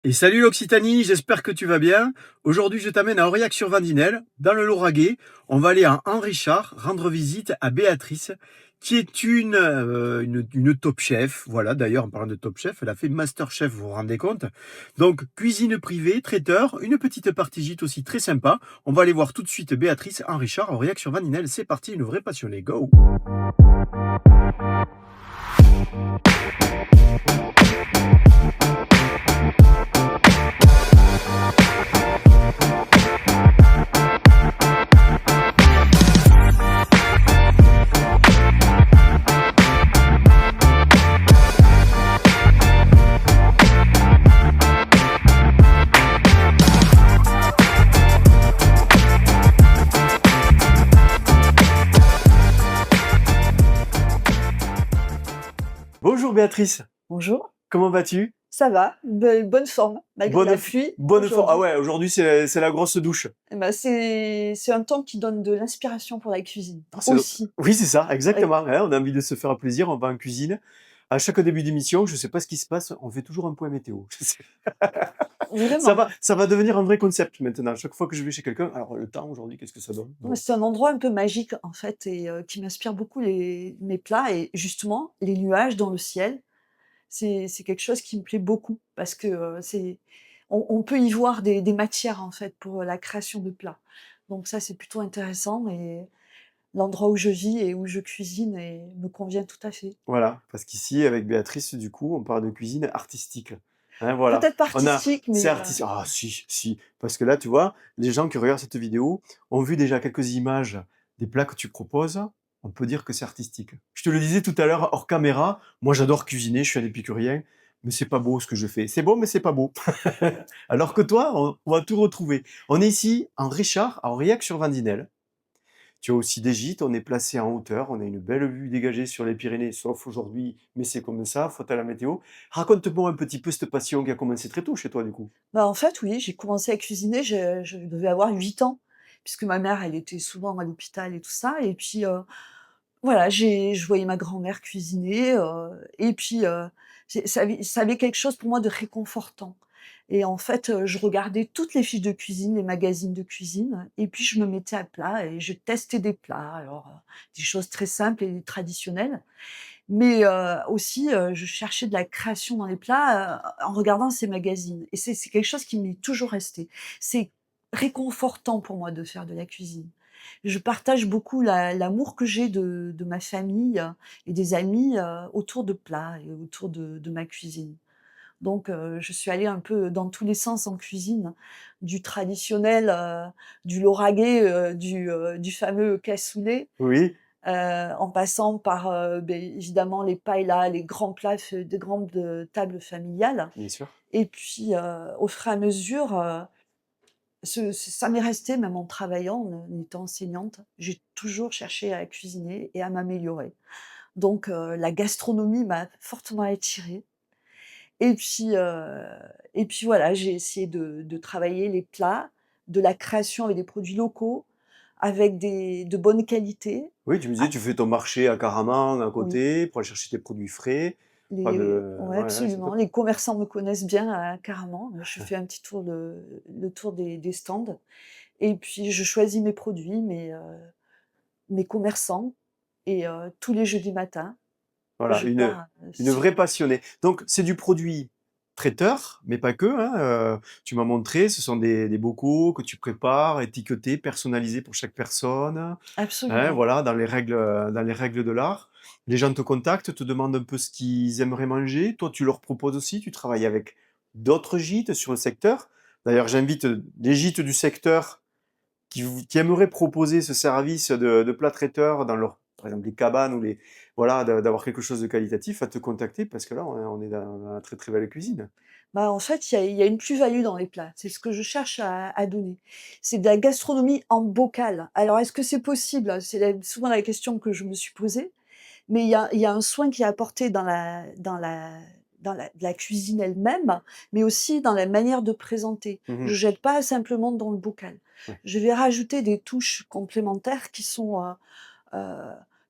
Et salut l'Occitanie, j'espère que tu vas bien. Aujourd'hui, je t'amène à Aurillac-sur-Vendinelle, dans le Lauragais. On va aller à Henri-Char, rendre visite à Béatrice, qui est une top chef. Voilà, d'ailleurs, en parlant de top chef, elle a fait Master Chef, vous vous rendez compte. Donc, cuisine privée, traiteur, une petite partie gîte aussi très sympa. On va aller voir tout de suite Béatrice, Henri-Char, Aurillac-sur-Vendinelle. C'est parti, une vraie passionnée. Go! Bonjour Béatrice, Bonjour, comment vas-tu? ça va, bonne forme, malgré la pluie Bonne forme. Ah aujourd'hui. ouais, aujourd'hui c'est la grosse douche. Eh ben, c'est un temps qui donne de l'inspiration pour la cuisine, Ah, aussi. oui, c'est ça, Oui, exactement. Hein, on a envie de se faire plaisir, on va en cuisine. À chaque début d'émission, je sais pas ce qui se passe, on fait toujours un point météo. vraiment. Ça va devenir un vrai concept maintenant. Chaque fois que je vais chez quelqu'un, alors le temps aujourd'hui, qu'est-ce que ça donne? Ouais, Bon. c'est un endroit un peu magique, en fait, et qui m'inspire beaucoup mes plats. Et justement, les nuages dans le ciel, c'est quelque chose qui me plaît beaucoup parce que on peut y voir des matières, en fait, pour la création de plats. Donc ça, c'est plutôt intéressant. Et l'endroit où je vis et où je cuisine me convient tout à fait. Voilà, parce qu'ici, avec Béatrice, du coup, on parle de cuisine artistique. Hein, voilà. Peut-être pas artistique, C'est mais artistique. Ah, si, si. Parce que là, tu vois, les gens qui regardent cette vidéo ont vu déjà quelques images des plats que tu proposes. On peut dire que c'est artistique. Je te le disais tout à l'heure, hors caméra, moi j'adore cuisiner, je suis un épicurien, mais c'est pas beau ce que je fais. C'est beau, mais c'est pas beau. Alors que toi, on va tout retrouver. On est ici, en Richard, à Aurillac-sur-Vendinelle. Tu as aussi des gîtes, on est placé en hauteur, on a une belle vue dégagée sur les Pyrénées, sauf aujourd'hui, mais c'est comme ça, faute à la météo. Raconte-moi un petit peu cette passion qui a commencé très tôt chez toi, du coup. bah, en fait, oui, j'ai commencé à cuisiner, je devais avoir 8 ans, puisque ma mère, elle était souvent à l'hôpital et tout ça. Et puis, voilà, je voyais ma grand-mère cuisiner, et puis, ça avait quelque chose pour moi de réconfortant. Et en fait, je regardais toutes les fiches de cuisine, les magazines de cuisine, et puis je me mettais à plat et je testais des plats. Alors, des choses très simples et traditionnelles, mais aussi, je cherchais de la création dans les plats, en regardant ces magazines. Et c'est quelque chose qui m'est toujours resté. C'est réconfortant pour moi de faire de la cuisine. Je partage beaucoup l'amour que j'ai de ma famille, et des amis, autour de plats et autour de ma cuisine. Donc je suis allée un peu dans tous les sens en cuisine, du traditionnel, du lauragais, du fameux cassoulet, Oui, en passant par, évidemment les paellas, les grands plats des grandes, tables familiales. bien sûr. Et puis, au fur et à mesure, ça m'est resté même en travaillant, en étant enseignante. J'ai toujours cherché à cuisiner et à m'améliorer. Donc la gastronomie m'a fortement attirée. Et puis, voilà, j'ai essayé de travailler les plats, de la création avec des produits locaux, avec de bonnes qualités. Oui, tu me disais, Ah tu fais ton marché à Caraman à oui. côté pour aller chercher tes produits frais. Pas de... Ouais, Ouais, ouais, c'est absolument. top. Les commerçants me connaissent bien, carrément. Je fais un petit tour, le tour des stands, et puis je choisis mes produits, mes commerçants, et tous les jeudis matins, Voilà, je pars, une sur vraie passionnée. Donc, c'est du produit traiteur, mais pas que. Hein, tu m'as montré, ce sont des bocaux que tu prépares, étiquetés, personnalisés pour chaque personne. Hein, absolument. voilà, dans les règles de l'art. Les gens te contactent, te demandent un peu ce qu'ils aimeraient manger. Toi, tu leur proposes aussi. Tu travailles avec d'autres gîtes sur le secteur. D'ailleurs, j'invite les gîtes du secteur qui aimeraient proposer ce service de plat traiteur dans leur, par exemple, les cabanes ou les, voilà, d'avoir quelque chose de qualitatif à te contacter parce que là, on est dans la très très belle cuisine. Bah, en fait, il y a une plus-value dans les plats. C'est ce que je cherche à donner. C'est de la gastronomie en bocal. Alors, est-ce que c'est possible? C'est souvent la question que je me suis posée. Mais il y a un soin qui est apporté dans la cuisine elle-même, mais aussi dans la manière de présenter. Je Mhm, jette pas simplement dans le bocal. ouais. Je vais rajouter des touches complémentaires qui sont,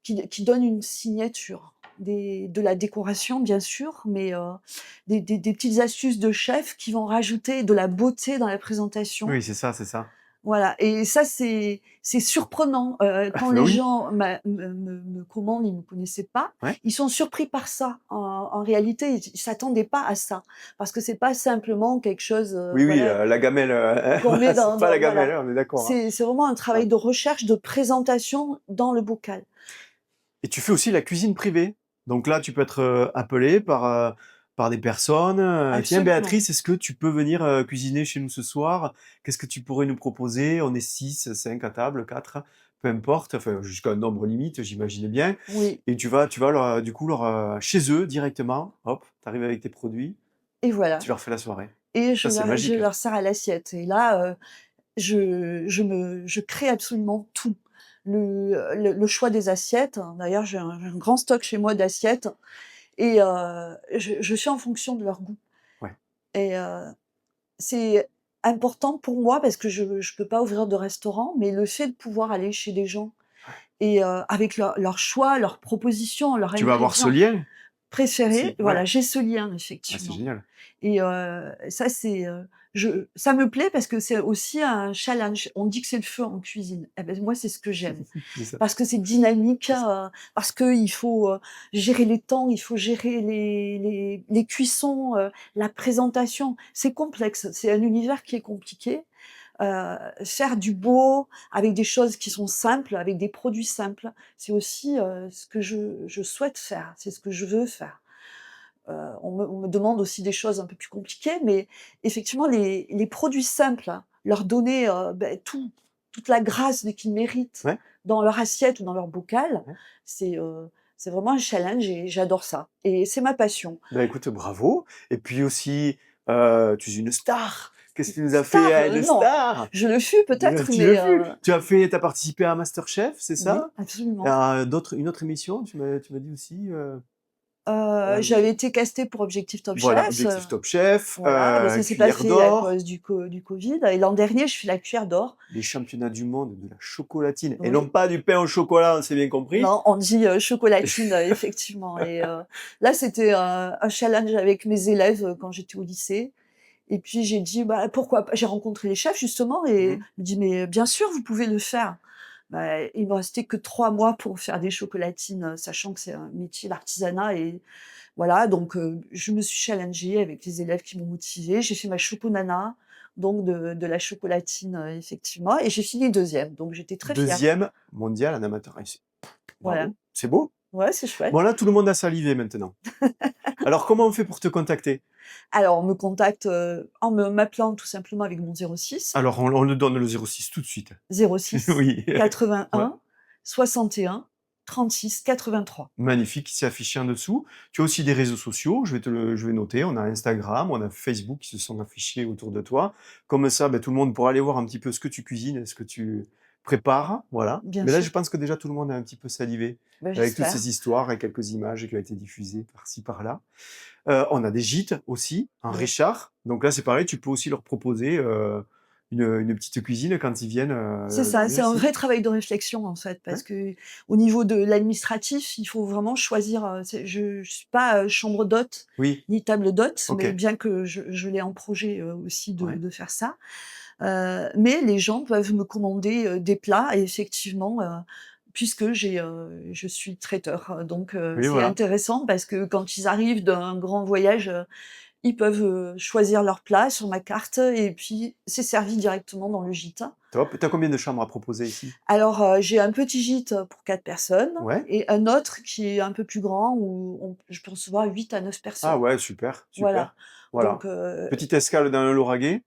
qui donnent une signature. de la décoration, bien sûr, mais des petites astuces de chef qui vont rajouter de la beauté dans la présentation. Oui, c'est ça, c'est ça. Voilà et ça, c'est surprenant, Ah quand bah les oui, gens me commandent, ils me connaissaient pas, ouais. ils sont surpris par ça. En réalité, ils s'attendaient pas à ça, parce que c'est pas simplement quelque chose, Oui, oui, voilà, la gamelle, qu'on met voilà, c'est pas la dans gamelle, voilà. hein, on est d'accord, hein. C'est vraiment un Ouais. travail de recherche, de présentation dans le bocal. Et tu fais aussi la cuisine privée. Donc là, tu peux être, appelé par des personnes, «Tiens Absolument. Béatrice, est-ce que tu peux venir, cuisiner chez nous ce soir? Qu'est-ce que tu pourrais nous proposer?» On est 6, 5 à table, 4, peu importe, enfin jusqu'à un nombre limite, j'imagine bien. Oui Et tu vas leur, du coup leur, chez eux directement, hop, tu arrives avec tes produits, et tu voilà leur fais la soirée. et Ça, c'est je magique. leur sers à l'assiette et là, je crée absolument tout. Le choix des assiettes, hein, d'ailleurs j'ai un grand stock chez moi d'assiettes et je suis en fonction de leur goût Ouais. et c'est important pour moi parce que je peux pas ouvrir de restaurant, mais le fait de pouvoir aller chez des gens et avec leur choix, leurs propositions, leurs Tu vas avoir ce ingrédients lien préférés, aussi, ouais. voilà, j'ai ce lien Ah, c'est effectivement. génial. Et ça c'est, ça me plaît parce que c'est aussi un challenge. On dit que c'est le feu en cuisine. Et beh, moi, c'est ce que j'aime. C'est ça, Parce que c'est dynamique, c'est ça. parce qu'il faut, gérer les temps, il faut gérer les cuissons, la présentation. C'est complexe, c'est un univers qui est compliqué. Faire du beau avec des choses qui sont simples, avec des produits simples, c'est aussi, ce que je souhaite faire, c'est ce que je veux faire. On me demande aussi des choses un peu plus compliquées, mais effectivement les produits simples, hein, leur donner, toute la grâce de qu'ils méritent Ouais, dans leur assiette ou dans leur bocal, ouais. c'est, heu, c'est vraiment un challenge et j'adore ça et c'est ma passion. Bah, écoute, bravo. Et puis aussi, tu es une star. Qu'est-ce que tu nous as fait, Star, une non, star? je le fus peut-être, Tu le mais fus. Tu as participé à MasterChef, c'est oui, ça? absolument. À une autre émission, tu m'as dit aussi, J'avais été castée pour Objectif Top voilà, Chef, Objectif Top Chef, voilà, bah, ça s'est pas Cuillère fait à d'or, cause du covid et l'an dernier, je fais la cuillère d'or. les championnats du monde de la chocolatine et non Oui. pas du pain au chocolat, on s'est bien compris. Non, on dit, chocolatine, effectivement et là, c'était un challenge avec mes élèves, quand j'étais au lycée et puis j'ai dit: «Bah, pourquoi pas?» J'ai rencontré les chefs justement et Mmh. je me dit: «Mais bien sûr, vous pouvez le faire». Bah, il me restait que 3 mois pour faire des chocolatines, sachant que c'est un métier d'artisanat et voilà, donc je me suis challengée avec les élèves qui m'ont motivée. J'ai fait ma choconana, donc de la chocolatine, effectivement et j'ai fini deuxième, donc j'étais très fière. 2e mondial en amateur réussi. Voilà. Bravo, c'est beau. Ouais, c'est chouette. Bon là, tout le monde a salivé maintenant. Alors comment on fait pour te contacter? Alors, on me contacte, m'appelant tout simplement avec mon 06, Alors on le donne le 06 tout de suite. 06 Oui. Ouais. 81 61 36 83. Magnifique, qui s'est affiché en dessous. Tu as aussi des réseaux sociaux, je vais noter. On a Instagram, on a Facebook qui se sont affichés autour de toi. Comme ça, tout le monde pourra aller voir un petit peu ce que tu cuisines, ce que tu prépares, voilà. Bien Mais là, sûr, je pense que déjà tout le monde a un petit peu salivé bah, avec toutes j'espère. ces histoires et quelques images qui ont été diffusées par-ci par-là. On a des gîtes aussi, en Oui. Richard. Donc là, c'est pareil, tu peux aussi leur proposer, une petite cuisine quand ils viennent, C'est ça, dormir c'est un ici. vrai travail de réflexion, en fait, Ouais. parce qu'au niveau de l'administratif, il faut vraiment choisir, je suis pas, chambre d'hôte, Oui, ni table d'hôte, mais OK. bien que je l'ai en projet, aussi Ouais. de faire ça. Mais les gens peuvent me commander, des plats et effectivement, puisque je suis traiteur, donc Oui, c'est voilà. intéressant parce que quand ils arrivent d'un grand voyage, ils peuvent, choisir leur plat sur ma carte et puis c'est servi directement dans le gîte. Top. Tu as combien de chambres à proposer ici? Alors, j'ai un petit gîte pour 4 personnes Ouais? et un autre qui est un peu plus grand où je peux recevoir 8 à 9 Ah personnes. ouais, super, Voilà, super. donc Voilà. Petite escale dans le Lauragais,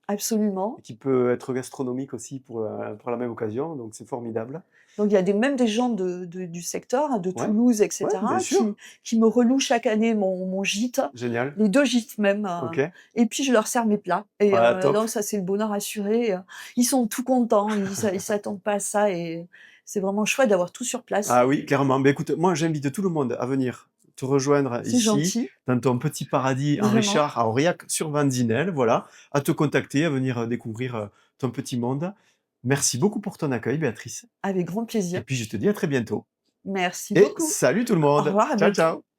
absolument. qui peut être gastronomique aussi pour la même occasion, donc c'est formidable. Donc il y a même des gens du secteur, hein, de Ouais, Toulouse et ouais, bien cetera, sûr. qui me relouent chaque année mon gîte, Génial. les 2 gîtes même, OK. et puis je leur sers mes plats et Ah, top. donc ça, c'est le bonheur assuré, ils sont tout contents, ils s'attendent pas à ça et c'est vraiment chouette d'avoir tout sur place. Ah oui, clairement. Écoute, moi, j'invite tout le monde à venir te rejoindre C'est ici, gentil, dans ton petit paradis en vraiment, Richard, à Aurillac-sur-Vendineille, voilà, à te contacter, à venir, découvrir, ton petit monde. Merci beaucoup pour ton accueil, Béatrice, avec grand et plaisir. puis je te dis à très bientôt. Merci et beaucoup. salut tout le Au monde. revoir, à Ciao, bientôt. ciao.